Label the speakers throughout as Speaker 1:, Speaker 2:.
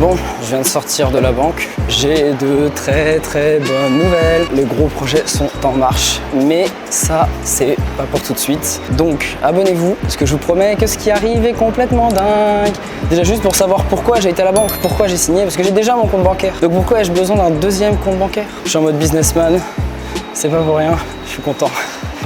Speaker 1: Bon, je viens de sortir de la banque. J'ai de très bonnes nouvelles. Les gros projets sont en marche. Mais ça, c'est pas pour tout de suite. Donc, abonnez-vous, parce que je vous promets que ce qui arrive est complètement dingue. Déjà, juste pour savoir pourquoi j'ai été à la banque, pourquoi j'ai signé, parce que j'ai déjà mon compte bancaire. Donc, pourquoi ai-je besoin d'un deuxième compte bancaire? Je suis en mode businessman. C'est pas pour rien. Je suis content.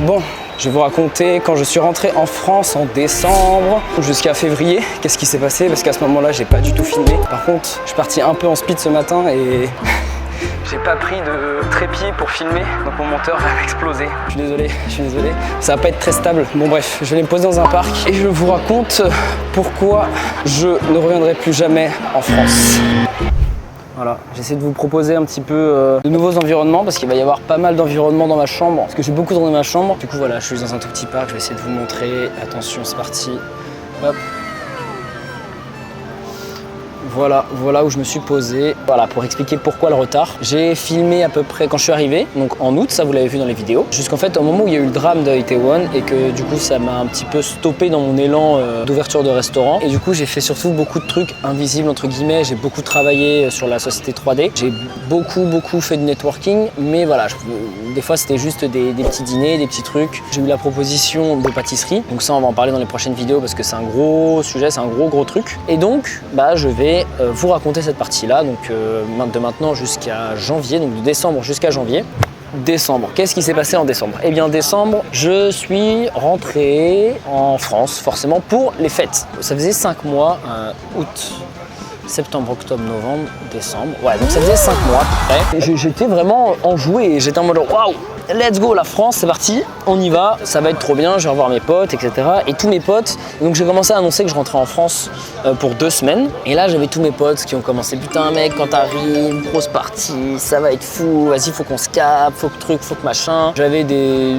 Speaker 1: Bon. Je vais vous raconter quand je suis rentré en France en décembre jusqu'à février, qu'est-ce qui s'est passé parce qu'à ce moment-là, j'ai pas du tout filmé. Par contre, je suis parti un peu en speed ce matin et j'ai pas pris de trépied pour filmer, donc mon monteur va exploser. Je suis désolé, ça va pas être très stable. Bon bref, je vais les poser dans un parc et je vous raconte pourquoi je ne reviendrai plus jamais en France. Voilà, j'essaie de vous proposer un petit peu de nouveaux environnements parce qu'il va y avoir pas mal d'environnements dans ma chambre. Parce que j'ai beaucoup dans ma chambre. Du coup voilà, je suis dans un tout petit parc, je vais essayer de vous montrer. Attention, c'est parti. Hop. Voilà où je me suis posé. Voilà, pour expliquer pourquoi le retard. J'ai filmé à peu près quand je suis arrivé, donc en août, ça vous l'avez vu dans les vidéos. Jusqu'en fait, au moment où il y a eu le drame de Itaewon et que du coup, ça m'a un petit peu stoppé dans mon élan d'ouverture de restaurant. Et du coup, j'ai fait surtout beaucoup de trucs invisibles, entre guillemets. J'ai beaucoup travaillé sur la société 3D. J'ai beaucoup fait de networking, mais voilà, des fois, c'était juste des petits dîners, des petits trucs. J'ai eu la proposition de pâtisserie. Donc ça, on va en parler dans les prochaines vidéos parce que c'est un gros sujet, c'est un gros truc. Et donc, bah, je vais vous raconter cette partie-là, donc de maintenant jusqu'à janvier, donc de décembre jusqu'à janvier. Décembre, qu'est-ce qui s'est passé en décembre? Eh bien décembre, je suis rentré en France, forcément, pour les fêtes. Ça faisait 5 mois, août, septembre, octobre, novembre, décembre. Ouais, donc ça faisait 5 mois à peu près. J'étais vraiment enjoué, j'étais en mode waouh, let's go la France, c'est parti, on y va, ça va être trop bien, je vais revoir mes potes, etc. Et tous mes potes, donc j'ai commencé à annoncer que je rentrais en France pour 2 semaines. Et là j'avais tous mes potes qui ont commencé, putain mec, quand t'arrives, grosse partie, ça va être fou, vas-y faut qu'on se capte, faut que truc, faut que machin. J'avais des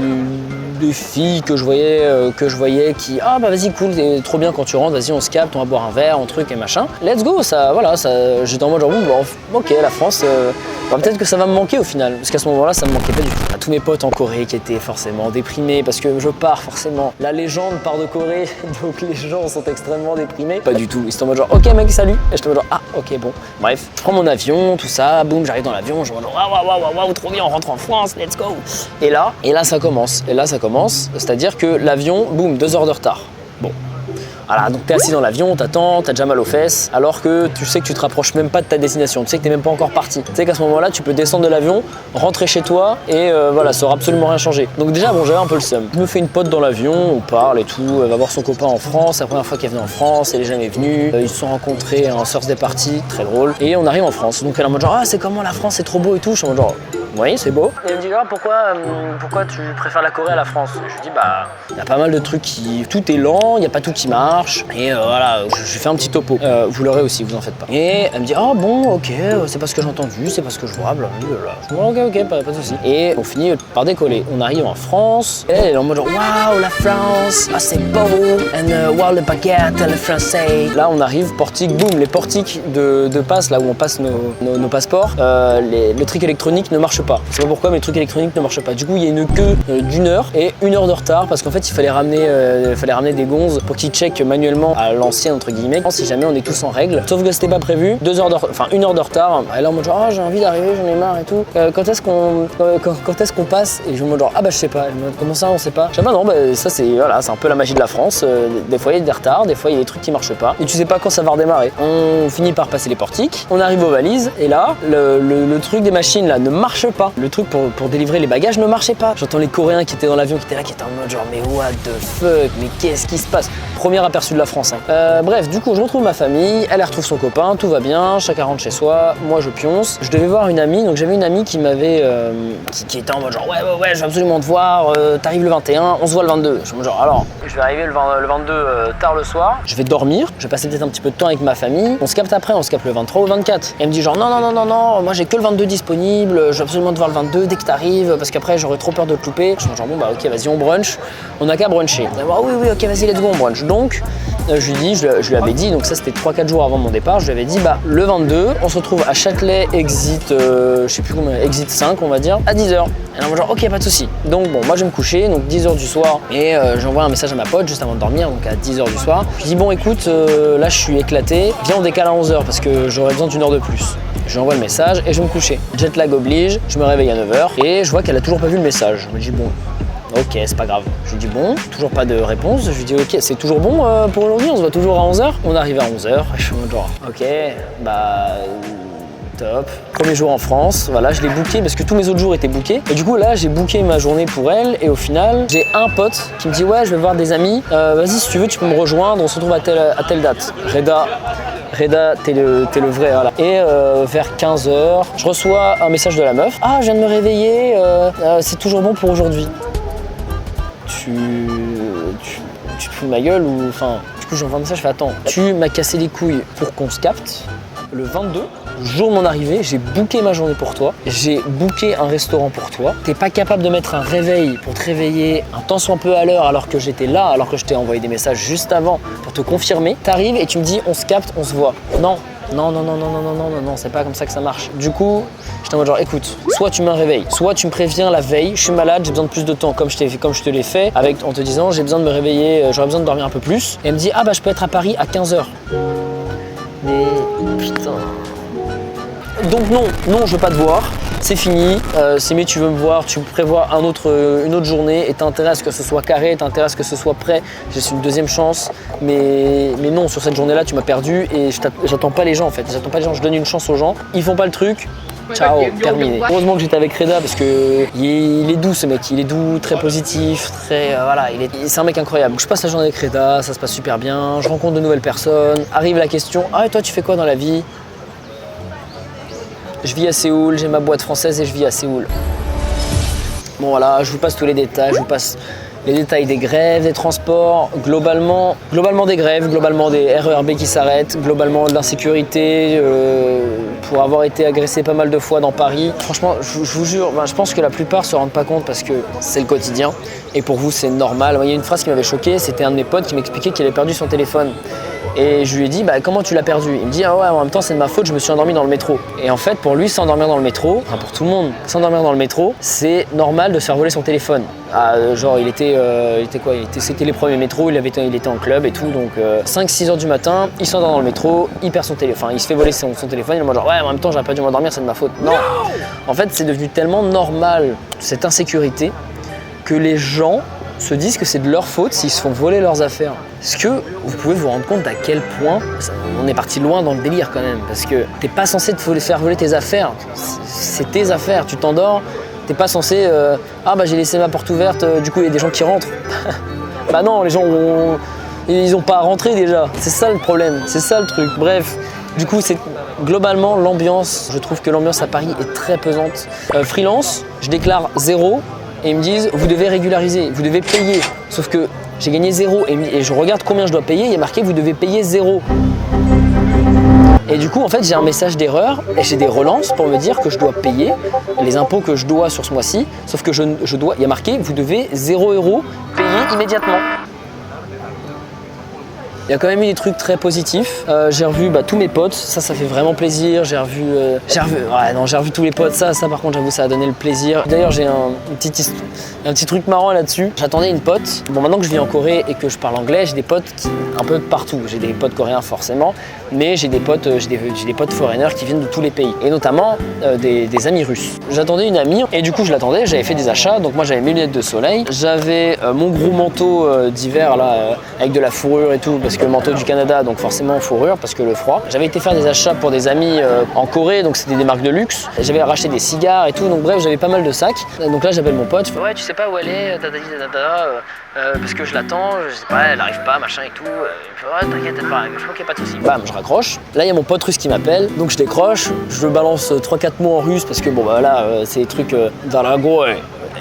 Speaker 1: filles que je voyais qui, ah bah vas-y cool, c'est trop bien quand tu rentres, vas-y on se capte, on va boire un verre, un truc et machin. Let's go, ça, voilà, ça, j'étais en mode genre, bon, ok la France, bah, peut-être que ça va me manquer au final, parce qu'à ce moment-là ça me manquait pas du tout. Tous mes potes en Corée qui étaient forcément déprimés parce que je pars forcément. La légende part de Corée, donc les gens sont extrêmement déprimés. Pas du tout, ils sont en mode genre ok mec salut. Et je te mode genre ah ok bon. Bref, je prends mon avion, tout ça, boum, j'arrive dans l'avion, je me dis waouh, trop bien, on rentre en France, let's go. Et là ça commence. C'est-à-dire que l'avion, boum, 2 heures de retard. Bon. Voilà, donc t'es assis dans l'avion, t'attends, t'as déjà mal aux fesses, alors que tu sais que tu te rapproches même pas de ta destination, tu sais que t'es même pas encore parti. Tu sais qu'à ce moment-là, tu peux descendre de l'avion, rentrer chez toi et voilà, ça aura absolument rien changé. Donc déjà, bon, j'avais un peu le seum. Je me fais une pote dans l'avion, on parle et tout, elle va voir son copain en France, c'est la première fois qu'elle venait en France, elle est jamais venue. Ils se sont rencontrés en Thursday party, très drôle, et on arrive en France. Donc elle est en mode genre, ah c'est comment la France, c'est trop beau et tout. Je suis en mode genre, oui, c'est beau. Et elle me dit, ah, pourquoi tu préfères la Corée à la France? Je lui dis, bah, il y a pas mal de trucs qui. Tout est lent, il n'y a pas tout qui marche. Et voilà, je fais un petit topo. Vous l'aurez aussi, vous en faites pas. Et elle me dit, ah bon, ok, c'est pas ce que j'ai entendu, c'est pas ce que je vois, blablabla. Je dis, ok, pas de soucis. Et on finit par décoller. On arrive en France. Et elle est en mode genre, waouh, la France, ah, c'est beau. And waouh, le baguette, le français. Là, on arrive, portique, boum, les portiques de passe, là où on passe nos passeports, le truc électronique ne marche pas. Je sais pas pourquoi, mais le truc électronique ne marche pas. Du coup, il y a une queue d'1 heure et 1 heure de retard parce qu'en fait, il fallait ramener des gonzes pour qu'ils checkent manuellement à l'ancienne, entre guillemets, si jamais on est tous en règle. Sauf que c'était pas prévu. 1 heure de retard. Et là, en mode genre, ah, j'ai envie d'arriver, j'en ai marre et tout. Quand est-ce qu'on passe? Et je me dis genre, ah bah je sais pas. Je me dis, comment ça, on sait pas? Je dis, bah non, bah ça c'est un peu la magie de la France. Des fois, il y a des retards, des fois, il y a des trucs qui marchent pas. Et tu sais pas quand ça va redémarrer. On finit par passer les portiques. On arrive aux valises. Et là, le truc des machines là ne marche pas. Le truc pour délivrer les bagages ne marchait pas. J'entends les Coréens qui étaient dans l'avion, qui étaient en mode genre, mais what the fuck, mais qu'est-ce qui se passe? Premier aperçu de la France. Bref, du coup, je retrouve ma famille, elle retrouve son copain, tout va bien, chacun rentre chez soi, moi je pionce. Je devais voir une amie, donc j'avais une amie qui m'avait, qui était en mode genre, ouais, je veux absolument te voir, t'arrives le 21, on se voit le 22. Je suis en mode genre, alors, je vais arriver le 22 tard le soir, je vais dormir, je vais passer peut-être un petit peu de temps avec ma famille, on se capte après, on se capte le 23 ou le 24. Et elle me dit genre, non, moi j'ai que le 22 disponible, je veux absolument absolument de voir le 22 dès que t'arrives parce qu'après j'aurais trop peur de te louper. Je suis genre bon bah ok vas-y on brunch, on a qu'à bruncher. Elle dit, oui ok vas-y let's go on brunch. Donc je lui avais dit, donc ça c'était 3-4 jours avant mon départ, je lui avais dit bah le 22 on se retrouve à Châtelet exit, je sais plus comment, exit 5 on va dire, à 10h. Elle m'a genre ok pas de souci. Donc bon moi je vais me coucher, donc 10h du soir et j'envoie un message à ma pote juste avant de dormir, donc à 10h du soir. Je dis bon écoute là je suis éclaté, viens on décale à 11h parce que j'aurais besoin d'une heure de plus. Je lui envoie le message et je vais me coucher. Jet lag oblige, je me réveille à 9h et je vois qu'elle a toujours pas vu le message. Je me dis bon, ok c'est pas grave. Je lui dis bon, toujours pas de réponse. Je lui dis ok c'est toujours bon pour aujourd'hui, on se voit toujours à 11h. On arrive à 11h, je suis genre ok bah top. Premier jour en France, voilà je l'ai booké parce que tous mes autres jours étaient bookés. Et du coup là j'ai booké ma journée pour elle et au final j'ai un pote qui me dit ouais je vais voir des amis, vas-y si tu veux tu peux me rejoindre, on se retrouve à telle date. Reda, t'es le vrai, voilà. Et vers 15h, je reçois un message de la meuf. Ah, je viens de me réveiller, c'est toujours bon pour aujourd'hui. Tu te fous de ma gueule ou... Enfin, du coup, j'envoie un message, je fais attends, tu m'as cassé les couilles pour qu'on se capte. Le 22, le jour de mon arrivée, j'ai booké ma journée pour toi. J'ai booké un restaurant pour toi. T'es pas capable de mettre un réveil pour te réveiller un tant soit peu à l'heure alors que j'étais là, alors que je t'ai envoyé des messages juste avant pour te confirmer. T'arrives et tu me dis on se capte, on se voit. Non, c'est pas comme ça que ça marche. Du coup, j'étais en mode genre écoute, soit tu mets un réveil, soit tu me préviens la veille, je suis malade, j'ai besoin de plus de temps comme je te l'ai fait, en te disant j'ai besoin de me réveiller, j'aurais besoin de dormir un peu plus. Et elle me dit ah bah je peux être à Paris à 15h. Mais putain. Donc non, je veux pas te voir. C'est fini. Si mais tu veux me voir, tu prévois une autre journée et t'as intérêt à ce que ce soit carré, t'as intérêt à ce que ce soit prêt. J'ai une deuxième chance. Mais non, sur cette journée-là, tu m'as perdu et j'attends pas les gens en fait. J'attends pas les gens, je donne une chance aux gens. Ils font pas le truc. Ciao, terminé. Heureusement que j'étais avec Reda parce que il est doux ce mec, il est doux, très positif, très voilà, c'est un mec incroyable. Je passe la journée avec Reda, ça se passe super bien, je rencontre de nouvelles personnes. Arrive la question, ah et toi tu fais quoi dans la vie? Je vis à Séoul, j'ai ma boîte française et je vis à Séoul. Bon voilà, je vous passe tous les détails, je vous passe les détails des grèves, des transports, globalement des grèves, globalement des RERB qui s'arrêtent, globalement de l'insécurité, pour avoir été agressé pas mal de fois dans Paris. Franchement, je vous jure, je pense que la plupart se rendent pas compte parce que c'est le quotidien et pour vous c'est normal. Il y a une phrase qui m'avait choqué, c'était un de mes potes qui m'expliquait qu'il avait perdu son téléphone. Et je lui ai dit bah comment tu l'as perdu? Il me dit ah ouais en même temps c'est de ma faute, je me suis endormi dans le métro. Et en fait pour lui s'endormir dans le métro, enfin pour tout le monde, s'endormir dans le métro, c'est normal de se faire voler son téléphone. Genre c'était les premiers métros, il était en club et tout, donc 5-6 heures du matin, il s'endort dans le métro, il perd son téléphone, il se fait voler son téléphone, il est genre ouais en même temps j'aurais pas dû m'endormir, c'est de ma faute. Non. En fait c'est devenu tellement normal cette insécurité que les gens se disent que c'est de leur faute s'ils se font voler leurs affaires. Est-ce que vous pouvez vous rendre compte à quel point on est parti loin dans le délire quand même, parce que t'es pas censé te faire voler tes affaires, c'est tes affaires, tu t'endors, t'es pas censé ah bah j'ai laissé ma porte ouverte, du coup il y a des gens qui rentrent. Bah non, les gens ils ont pas à rentrer déjà, c'est ça le problème, c'est ça le truc. Bref, du coup c'est globalement l'ambiance, je trouve que l'ambiance à Paris est très pesante. Freelance, je déclare 0. Et ils me disent vous devez régulariser, vous devez payer. Sauf que j'ai gagné 0 et je regarde combien je dois payer, il y a marqué vous devez payer 0. Et du coup en fait j'ai un message d'erreur et j'ai des relances pour me dire que je dois payer les impôts que je dois sur ce mois-ci. Sauf que il y a marqué vous devez 0 € payer immédiatement. Il y a quand même eu des trucs très positifs. J'ai revu tous mes potes, ça fait vraiment plaisir. J'ai revu tous les potes, ça par contre j'avoue ça a donné le plaisir. D'ailleurs j'ai un petit truc marrant là-dessus. J'attendais une pote. Bon maintenant que je vis en Corée et que je parle anglais, j'ai des potes un peu de partout. J'ai des potes coréens forcément, mais j'ai des potes foreigners qui viennent de tous les pays et notamment des amis russes. J'attendais une amie et du coup je l'attendais, j'avais fait des achats, donc moi j'avais mes lunettes de soleil, j'avais mon gros manteau d'hiver là avec de la fourrure et tout parce que le manteau du Canada donc forcément fourrure parce que le froid. J'avais été faire des achats pour des amis en Corée, donc c'était des marques de luxe. J'avais racheté des cigares et tout, donc bref j'avais pas mal de sacs. Donc là j'appelle mon pote, je fais ouais tu sais pas où elle est, parce que je l'attends, je sais pas, elle arrive pas, machin et tout. Ouais, t'inquiète, elle va arriver, je crois qu'il n'y a pas de soucis. Bam, je raccroche. Là, il y a mon pote russe qui m'appelle, donc je décroche. Je balance 3-4 mots en russe parce que bon, bah là, c'est des trucs dans la go,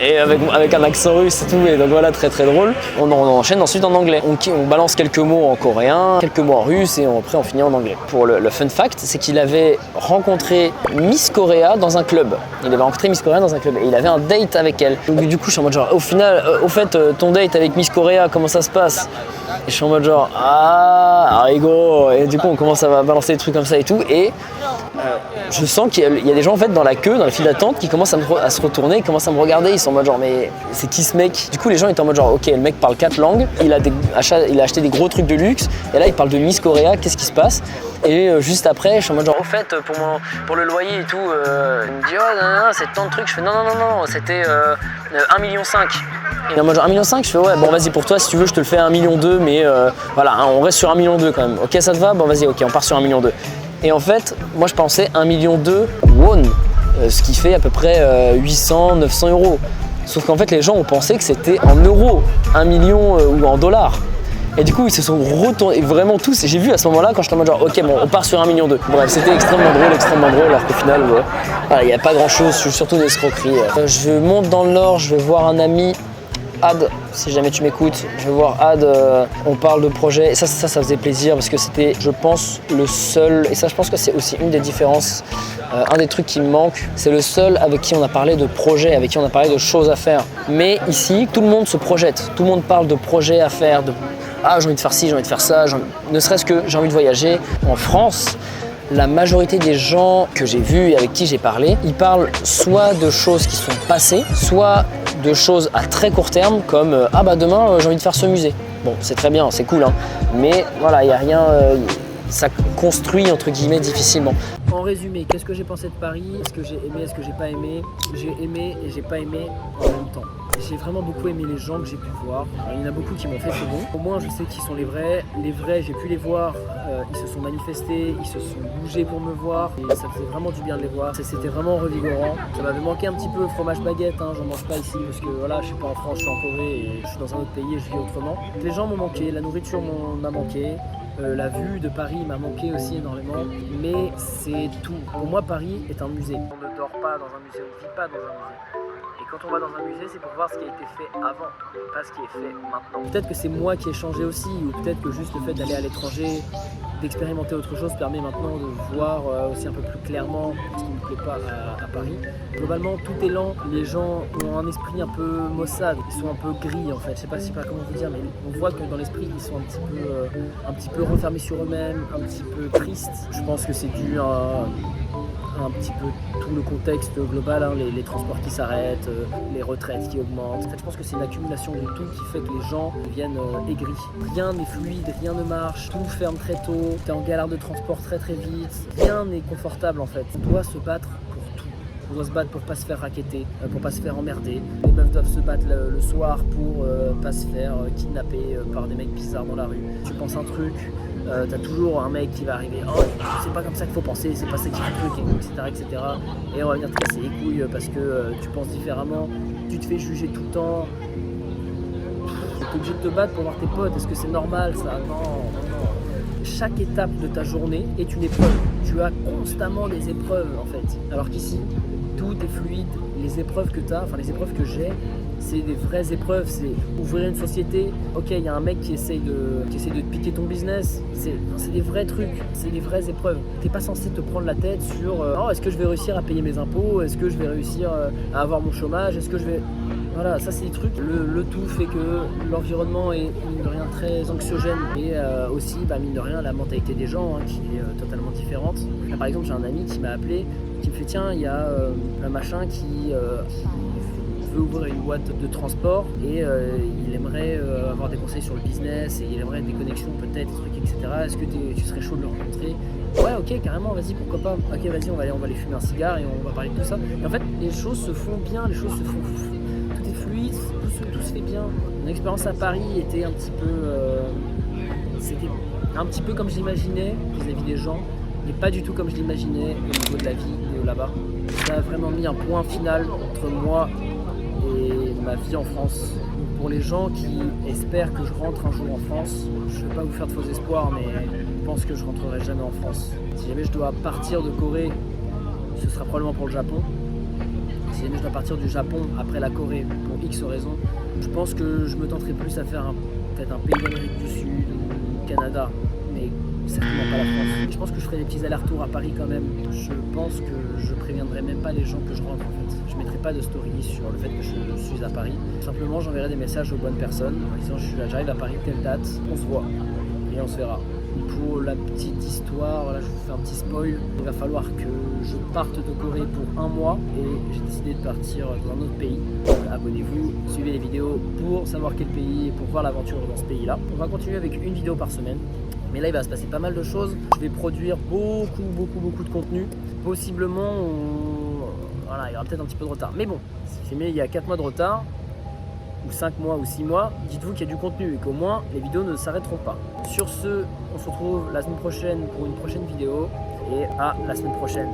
Speaker 1: et avec un accent russe et tout, et donc voilà, très très drôle. On enchaîne ensuite en anglais. On balance quelques mots en coréen, quelques mots en russe, et après on finit en anglais. Pour le fun fact, c'est qu'il avait rencontré Miss Korea dans un club. Il avait rencontré Miss Korea dans un club et il avait un date avec elle. Donc du coup, je suis en mode genre, au final, au fait, ton date avec Miss Korea, comment ça se passe? Et je suis en mode genre, ah, rigolo. Et du coup, on commence à balancer des trucs comme ça et tout. Et je sens qu'il y a des gens en fait dans la queue, dans la file d'attente, qui commencent à se retourner, ils commencent à me regarder. Ils sont en mode genre, mais c'est qui ce mec? Du coup, les gens étaient en mode genre, ok, le mec parle 4 langues, il a acheté des gros trucs de luxe. Et là, il parle de Miss Korea, qu'est-ce qui se passe? Et juste après, je suis en mode genre, au fait, pour le loyer et tout, il me dit, oh non, c'est tant de trucs. Je fais, non, c'était 1,5 million. Il est en mode genre 1,5 million. Je fais, ouais, bon, vas-y, pour toi, si tu veux, je te le fais à 1,2 million, mais voilà, hein, on reste sur 1,2 million quand même. Ok, ça te va? Bon, vas-y, ok, on part sur 1,2 million. Et en fait, moi, je pensais 1,2 million won, ce qui fait à peu près 800, 900 euros. Sauf qu'en fait, les gens ont pensé que c'était en euros, 1 million ou en dollars. Et du coup, ils se sont retournés, vraiment tous. J'ai vu à ce moment-là, quand j'étais en mode genre, ok, bon, on part sur 1,2 million. Bref, c'était extrêmement drôle, alors qu'au final, voilà, il n'y a pas grand-chose, surtout des escroqueries. Je monte dans le Nord, je vais voir un ami, Ad, si jamais tu m'écoutes, je vais voir Ad, on parle de projet. Et ça faisait plaisir parce que c'était, je pense, le seul, et ça, je pense que c'est aussi une des différences, un des trucs qui me manque, c'est le seul avec qui on a parlé de projet, avec qui on a parlé de choses à faire. Mais ici, tout le monde se projette, tout le monde parle de projets à faire, j'ai envie de faire ci, j'ai envie de faire ça, ne serait-ce que j'ai envie de voyager. En France, la majorité des gens que j'ai vus et avec qui j'ai parlé, ils parlent soit de choses qui sont passées, soit de choses à très court terme, comme demain j'ai envie de faire ce musée. Bon, c'est très bien, c'est cool, hein, mais voilà, il n'y a rien, ça construit entre guillemets difficilement. En résumé, qu'est-ce que j'ai pensé de Paris? Est-ce que j'ai aimé, est-ce que j'ai pas aimé? J'ai aimé et j'ai pas aimé en même temps. J'ai vraiment beaucoup aimé les gens que j'ai pu voir. Il y en a beaucoup qui m'ont fait ce bon. Au moins, je sais qui sont les vrais. Les vrais, j'ai pu les voir. Ils se sont manifestés, ils se sont bougés pour me voir. Et ça faisait vraiment du bien de les voir. C'était vraiment revigorant. Ça m'avait manqué un petit peu fromage baguette. Hein. J'en mange pas ici parce que voilà, je suis pas en France, je suis en Corée et je suis dans un autre pays et je vis autrement. Les gens m'ont manqué, la nourriture m'en a manqué. La vue de Paris m'a manqué aussi énormément, mais c'est tout. Pour moi, Paris est un musée. On ne dort pas dans un musée, on ne vit pas dans un musée. Et quand on va dans un musée, c'est pour voir ce qui a été fait avant, pas ce qui est fait maintenant. Peut-être que c'est moi qui ai changé aussi, ou peut-être que juste le fait d'aller à l'étranger, d'expérimenter autre chose permet maintenant de voir aussi un peu plus clairement ce qui ne me plaît pas à Paris. Globalement, tout est lent, les gens ont un esprit un peu maussade, ils sont un peu gris en fait, je sais pas comment vous dire, mais on voit que dans l'esprit ils sont un petit peu refermés sur eux-mêmes, un petit peu tristes. Je pense que c'est dû à un petit peu tout le contexte global, hein, les transports qui s'arrêtent, les retraites qui augmentent. En fait, je pense que c'est une accumulation de tout qui fait que les gens deviennent aigris. Rien n'est fluide, rien ne marche, tout ferme très tôt, t'es en galère de transport très très vite, rien n'est confortable en fait. On doit se battre pour tout. On doit se battre pour pas se faire racketter, pour pas se faire emmerder. Les meufs doivent se battre le soir pour pas se faire kidnapper par des mecs bizarres dans la rue. Tu penses un truc, t'as toujours un mec qui va arriver, oh c'est pas comme ça qu'il faut penser, c'est pas ça qu'il faut truc, etc. Et on va venir te casser les couilles parce que tu penses différemment, tu te fais juger tout le temps. T'es obligé de te battre pour voir tes potes, est-ce que c'est normal ça? Non. Chaque étape de ta journée est une épreuve. Tu as constamment des épreuves en fait. Alors qu'ici, tout est fluide. Les épreuves que t'as, enfin les épreuves que j'ai, c'est des vraies épreuves. C'est ouvrir une société. Ok, il y a un mec qui essaye de te piquer ton business. C'est des vrais trucs, c'est des vraies épreuves. T'es pas censé te prendre la tête sur est-ce que je vais réussir à payer mes impôts? Est-ce que je vais réussir à avoir mon chômage? Est-ce que je vais... Voilà, ça c'est des trucs. Le tout fait que l'environnement est mine de rien très anxiogène et aussi mine de rien la mentalité des gens qui est totalement différente. Là, par exemple, j'ai un ami qui m'a appelé, qui me fait tiens, il y a un machin qui veut ouvrir une boîte de transport et il aimerait avoir des conseils sur le business et il aimerait des connexions peut-être, des trucs, etc. Est-ce que tu serais chaud de le rencontrer? Ouais, ok, carrément, vas-y, pourquoi pas. Ok, vas-y, on va aller fumer un cigare et on va parler de tout ça. Et en fait, les choses se font bien, les choses se font... Tout est fluide, tout se fait bien. Mon expérience à Paris était un petit peu... c'était un petit peu comme je l'imaginais vis-à-vis des gens, mais pas du tout comme je l'imaginais au niveau de la vie là-bas. Ça a vraiment mis un point final entre moi et ma vie en France. Pour les gens qui espèrent que je rentre un jour en France, je ne vais pas vous faire de faux espoirs, mais je pense que je rentrerai jamais en France. Si jamais je dois partir de Corée, ce sera probablement pour le Japon. Si jamais je dois partir du Japon après la Corée pour X raisons, je pense que je me tenterai plus à faire peut-être un pays d'Amérique du Sud ou Canada, mais certainement pas la France. Je pense que je ferai des petits allers-retours à Paris quand même. Je pense que je préviendrai même pas les gens que je rentre en fait. Je mettrai pas de story sur le fait que je suis à Paris. Simplement j'enverrai des messages aux bonnes personnes en disant j'arrive à Paris telle date, on se voit et on se verra. Pour la petite histoire, voilà, je vous fais un petit spoil. Il va falloir que je parte de Corée pour 1 mois et j'ai décidé de partir dans un autre pays. Donc, abonnez-vous, suivez les vidéos pour savoir quel pays et pour voir l'aventure dans ce pays-là. On va continuer avec une vidéo par semaine. Mais là, il va se passer pas mal de choses. Je vais produire beaucoup de contenu. Possiblement, voilà, il y aura peut-être un petit peu de retard. Mais bon, si il y a 4 mois de retard, ou 5 mois ou 6 mois, dites-vous qu'il y a du contenu et qu'au moins les vidéos ne s'arrêteront pas. Sur ce, on se retrouve la semaine prochaine pour une prochaine vidéo et à la semaine prochaine.